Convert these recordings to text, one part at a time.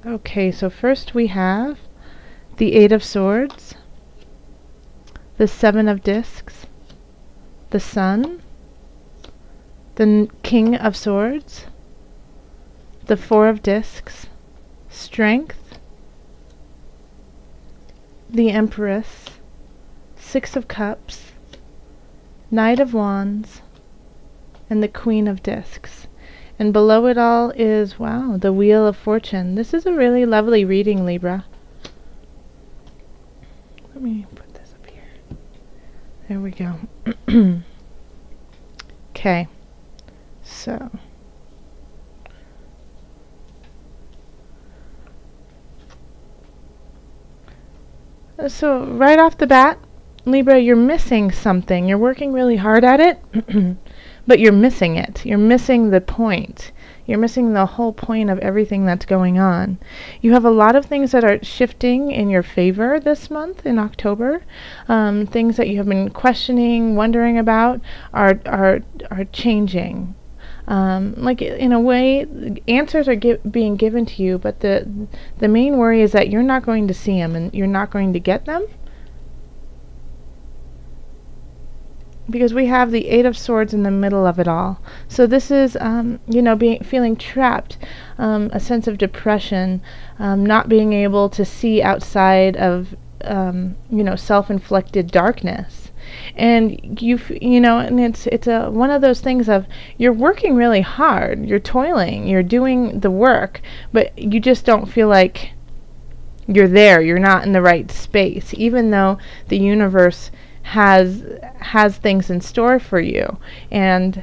Okay, so first we have the Eight of Swords, the Seven of Discs, the Sun, the King of Swords, the Four of Discs, Strength, the Empress, Six of Cups, Knight of Wands, and the Queen of Discs. And below it all is, wow, the Wheel of Fortune. This is a really lovely reading, Libra. Let me put this up here. There we go. Okay. So right off the bat, Libra, you're missing something. You're working really hard at it, but you're missing it. You're missing the point. You're missing the whole point of everything that's going on. You have a lot of things that are shifting in your favor this month in October. Things that you have been questioning, wondering about are changing. Like in a way, answers are being given to you, but the main worry is that you're not going to see them and you're not going to get them. Because we have the Eight of Swords in the middle of it all. So this is, you know, feeling trapped, a sense of depression, not being able to see outside of, you know, self-inflicted darkness. And you know, and it's one of those things of you're working really hard, you're toiling, you're doing the work, but you just don't feel like you're there. You're not in the right space, even though the universe has things in store for you and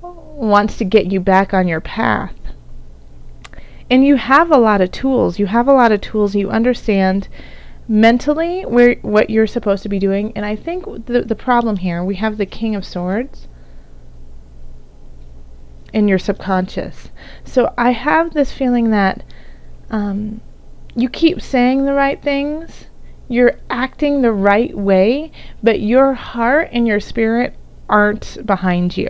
wants to get you back on your path. And you have a lot of tools. You understand mentally what you're supposed to be doing. And I think the problem here, we have the King of Swords in your subconscious. So I have this feeling that you keep saying the right things, you're acting the right way, but your heart and your spirit aren't behind you.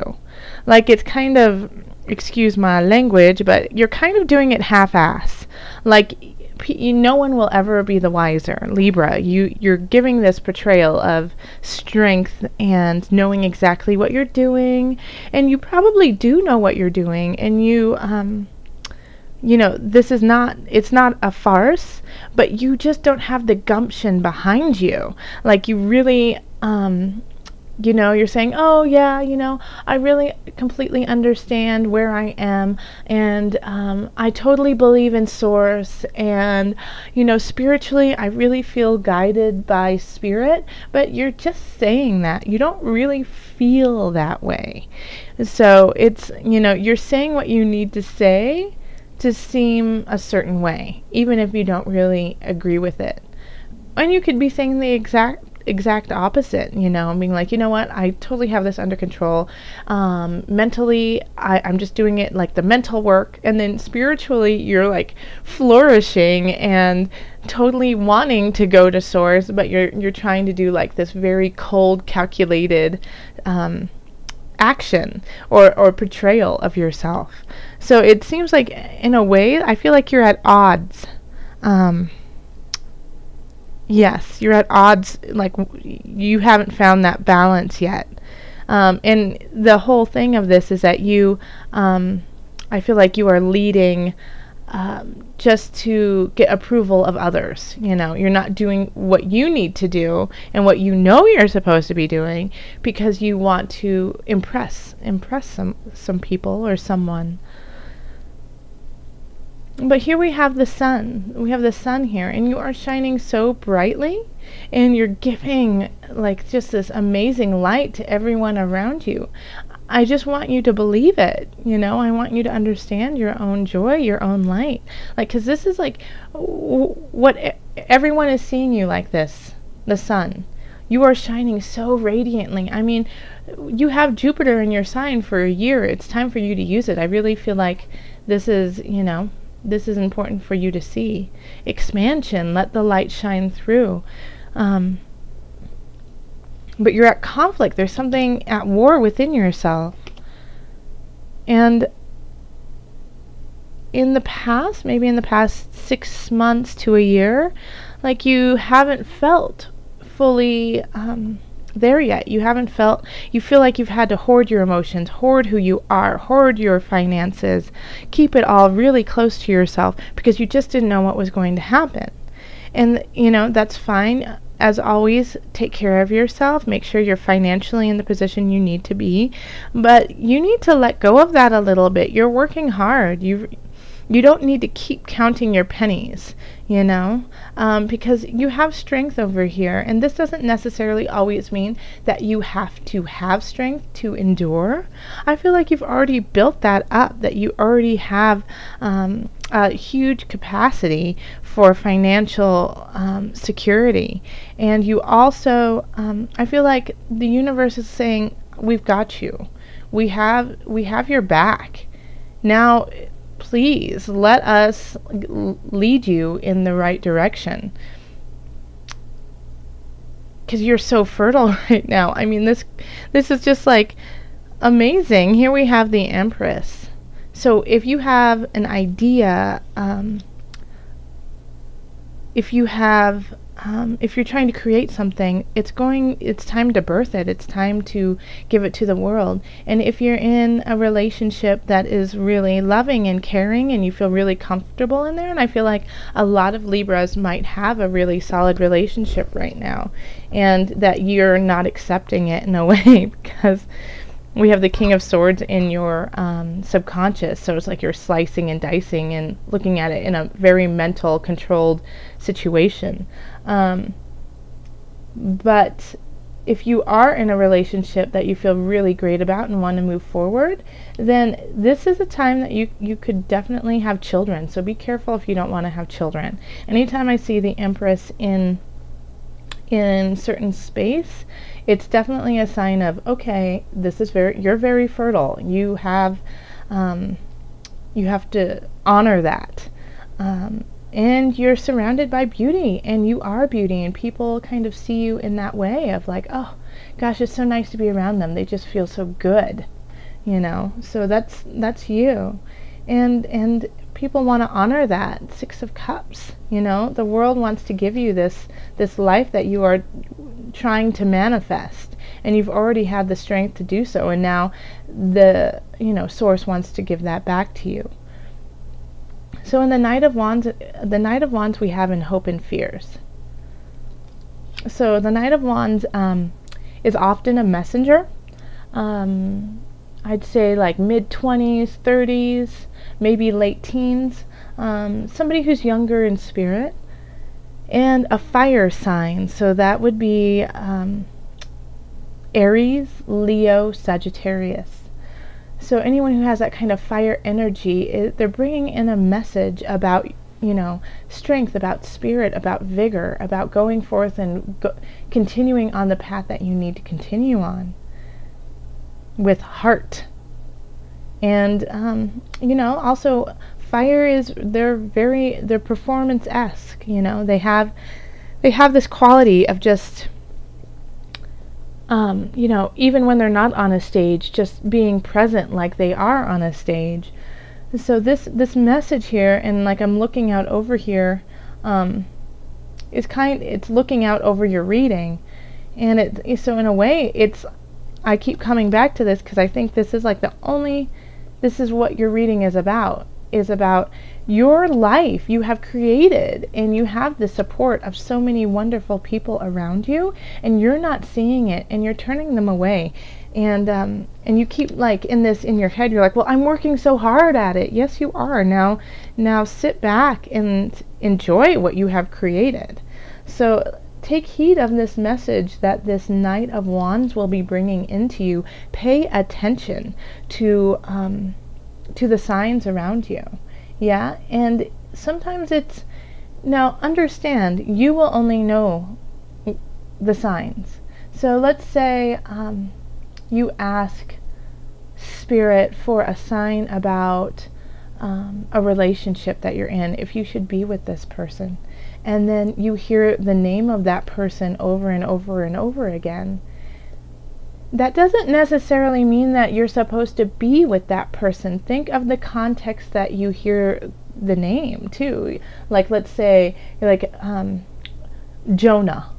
Like, it's kind of, excuse my language, but you're kind of doing it half-ass. Like, no one will ever be the wiser. Libra, you're giving this portrayal of strength and knowing exactly what you're doing, and you probably do know what you're doing, and you know, it's not a farce, but you just don't have the gumption behind you. Like, you really, you know, you're saying, oh yeah, you know, I really completely understand where I am, and I totally believe in Source, and, you know, spiritually, I really feel guided by Spirit, but you're just saying that. You don't really feel that way. So it's, you know, you're saying what you need to say to seem a certain way, even if you don't really agree with it. And you could be saying the exact opposite, you know, being like, you know what, I totally have this under control. Mentally, I'm just doing it like the mental work, and then spiritually, you're like flourishing and totally wanting to go to Source, but you're trying to do like this very cold, calculated action or portrayal of yourself. So it seems like, in a way, I feel like you're at odds. Yes, you're at odds, like you haven't found that balance yet. And the whole thing of this is that you, I feel like you are leading just to get approval of others. You know, you're not doing what you need to do and what you know you're supposed to be doing because you want to impress some people or someone. But here we have the sun. We have the sun here, and you are shining so brightly, and you're giving like just this amazing light to everyone around you. I just want you to believe it, you know. I want you to understand your own joy, your own light. Like, because this is like what everyone is seeing you like this, the sun. You are shining so radiantly. I mean, you have Jupiter in your sign for a year. It's time for you to use it. I really feel like this is, you know, this is important for you to see. Expansion, let the light shine through. But you're at conflict. There's something at war within yourself. And in the past, maybe in the past 6 months to a year, like you haven't felt fully there yet. You feel like you've had to hoard your emotions, hoard who you are, hoard your finances, keep it all really close to yourself because you just didn't know what was going to happen. And, that's fine. As always, take care of yourself. Make sure you're financially in the position you need to be. But you need to let go of that a little bit. You're working hard. You don't need to keep counting your pennies, because you have strength over here. And this doesn't necessarily always mean that you have to have strength to endure. I feel like you've already built that up, that you already have a huge capacity for financial security. And you also, I feel like the universe is saying, we've got you. We have your back. Now, please let us lead you in the right direction, because you're so fertile right now. I mean, this is just like amazing. Here we have the Empress. So if you have an idea, if you're trying to create something, it's time to birth it. It's time to give it to the world. And if you're in a relationship that is really loving and caring and you feel really comfortable in there, and I feel like a lot of Libras might have a really solid relationship right now, and that you're not accepting it in a way because we have the King of Swords in your subconscious, so it's like you're slicing and dicing and looking at it in a very mental, controlled situation. But if you are in a relationship that you feel really great about and want to move forward, then this is a time that you could definitely have children. So be careful if you don't want to have children. Anytime I see the Empress in certain space, it's definitely a sign of, okay, you're very fertile. You have to honor that. And you're surrounded by beauty, and you are beauty, and people kind of see you in that way of like, oh gosh, it's so nice to be around them. They just feel so good, so that's you. And people want to honor that. 6 of Cups, the world wants to give you this life that you are trying to manifest, and you've already had the strength to do so, and now the source wants to give that back to you. So in the Knight of Wands we have in Hope and Fears. So the Knight of Wands is often a messenger. I'd say like mid-20s, 30s, maybe late teens. Somebody who's younger in spirit. And a fire sign. So that would be Aries, Leo, Sagittarius. So anyone who has that kind of fire energy, they're bringing in a message about, strength, about spirit, about vigor, about going forth and continuing on the path that you need to continue on with heart. And, also fire they're performance-esque, they have this quality of just, even when they're not on a stage, just being present like they are on a stage. So this message here, and like I'm looking out over here, it's looking out over your reading, and so in a way I keep coming back to this because I think this is like this is what your reading is about your life you have created, and you have the support of so many wonderful people around you, and you're not seeing it, and you're turning them away, and you keep like in your head, you're like, well, I'm working so hard at it. Yes, you are. Now sit back and enjoy what you have created. So take heed of this message that this Knight of Wands will be bringing into you. Pay attention to the signs around you. Yeah, and sometimes now understand, you will only know the signs. So let's say you ask Spirit for a sign about a relationship that you're in, if you should be with this person, and then you hear the name of that person over and over and over again. that doesn't necessarily mean that you're supposed to be with that person. Think of the context that you hear the name too. Like, let's say you're like, Jonah.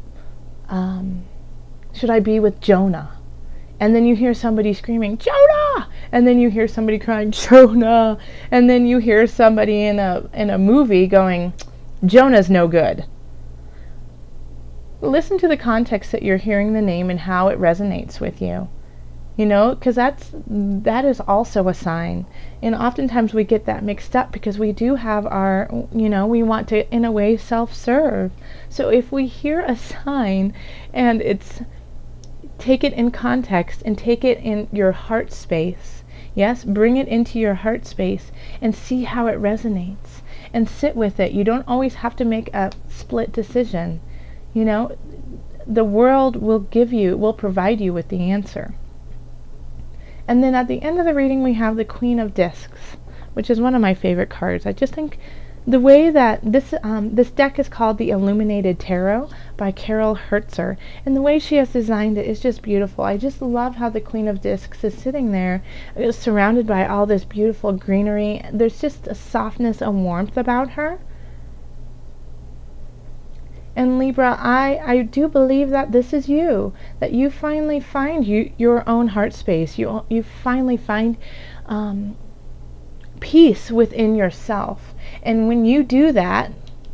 Should I be with Jonah? And then you hear somebody screaming, Jonah! And then you hear somebody crying, Jonah! And then you hear somebody in a movie going, Jonah's no good. Listen to the context that you're hearing the name and how it resonates with you. You know, because that is also a sign. And oftentimes we get that mixed up because we do have our, you know, we want to, in a way, self-serve. So if we hear a sign and it's, take it in context and take it in your heart space. Yes, bring it into your heart space and see how it resonates and sit with it. You don't always have to make a split decision. You know, the world will provide you with the answer. And then at the end of the reading, we have the Queen of Discs, which is one of my favorite cards. I just think the way that this deck is called the Illuminated Tarot by Carol Hertzer, and the way she has designed it is just beautiful. I just love how the Queen of Discs is sitting there, surrounded by all this beautiful greenery. There's just a softness, a warmth about her. And Libra, I do believe that this is you, that you finally find your own heart space. You finally find peace within yourself. And when you do that,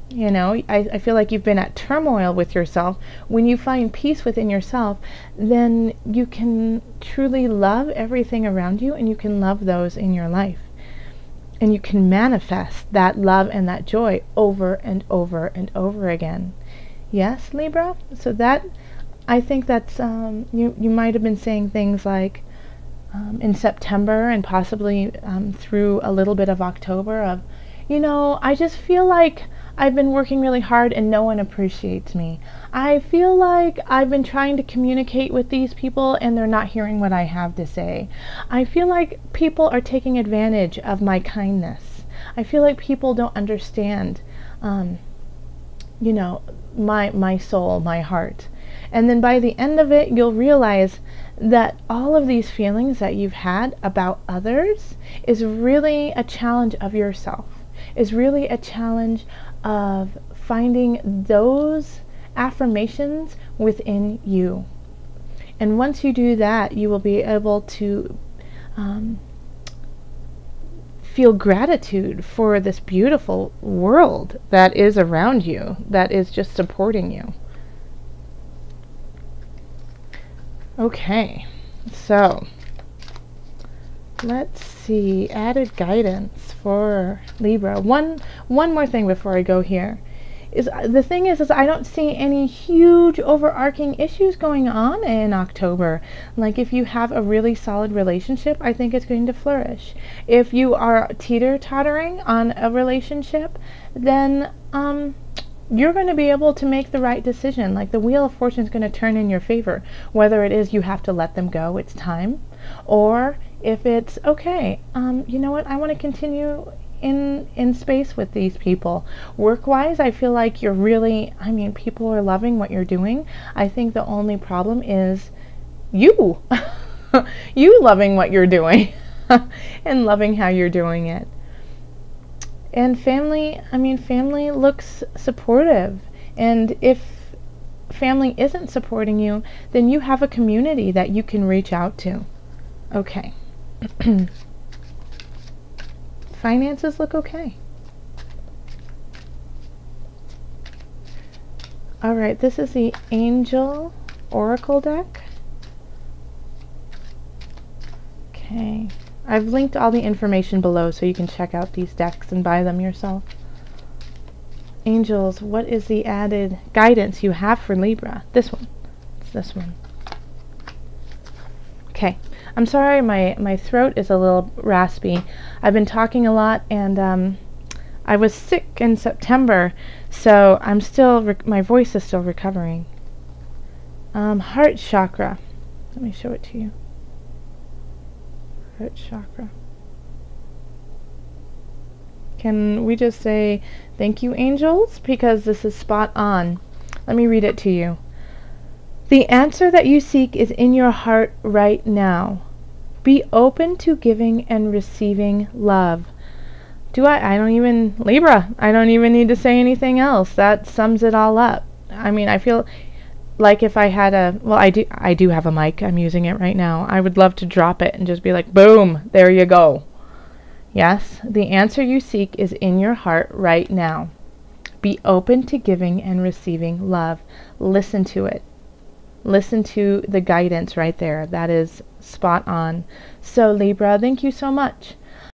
you know, I feel like you've been at turmoil with yourself. When you find peace within yourself, then you can truly love everything around you, and you can love those in your life. And you can manifest that love and that joy over and over and over again. Yes, Libra? So that, I think that's, you might have been saying things like, in September and possibly through a little bit of October of, you know, I just feel like I've been working really hard and no one appreciates me. I feel like I've been trying to communicate with these people and they're not hearing what I have to say. I feel like people are taking advantage of my kindness. I feel like people don't understand, you know, my soul, my heart. And then by the end of it, you'll realize that all of these feelings that you've had about others is really a challenge of yourself, is really a challenge of finding those affirmations within you. And once you do that, you will be able to feel gratitude for this beautiful world that is around you, that is just supporting you. Okay, so let's see, added guidance for Libra. One more thing before I go here. The thing is I don't see any huge overarching issues going on in October. Like if you have a really solid relationship, I think it's going to flourish. If you are teeter-tottering on a relationship, then you're going to be able to make the right decision. Like the wheel of fortune is going to turn in your favor, whether it is you have to let them go, it's time, or if it's okay, you know what, I want to continue in space with these people. Work-wise, I feel like you're really, I mean, people are loving what you're doing. I think the only problem is you you loving what you're doing and loving how you're doing it. And family, I mean, family looks supportive. And if family isn't supporting you, then you have a community that you can reach out to. Okay. Finances look okay. Alright, this is the Angel Oracle deck. Okay. I've linked all the information below so you can check out these decks and buy them yourself. Angels, what is the added guidance you have for Libra? This one. It's this one. Okay. I'm sorry, my throat is a little raspy. I've been talking a lot, and I was sick in September, so I'm still, my voice is still recovering. Heart chakra. Let me show it to you. Heart chakra. Can we just say thank you, angels, because this is spot on. Let me read it to you. The answer that you seek is in your heart right now. Be open to giving and receiving love. I don't even, Libra, I don't even need to say anything else. That sums it all up. I mean, I feel like if I had I do have a mic. I'm using it right now. I would love to drop it and just be like, boom, there you go. Yes, the answer you seek is in your heart right now. Be open to giving and receiving love. Listen to it. Listen to the guidance right there. That is spot on. So Libra, thank you so much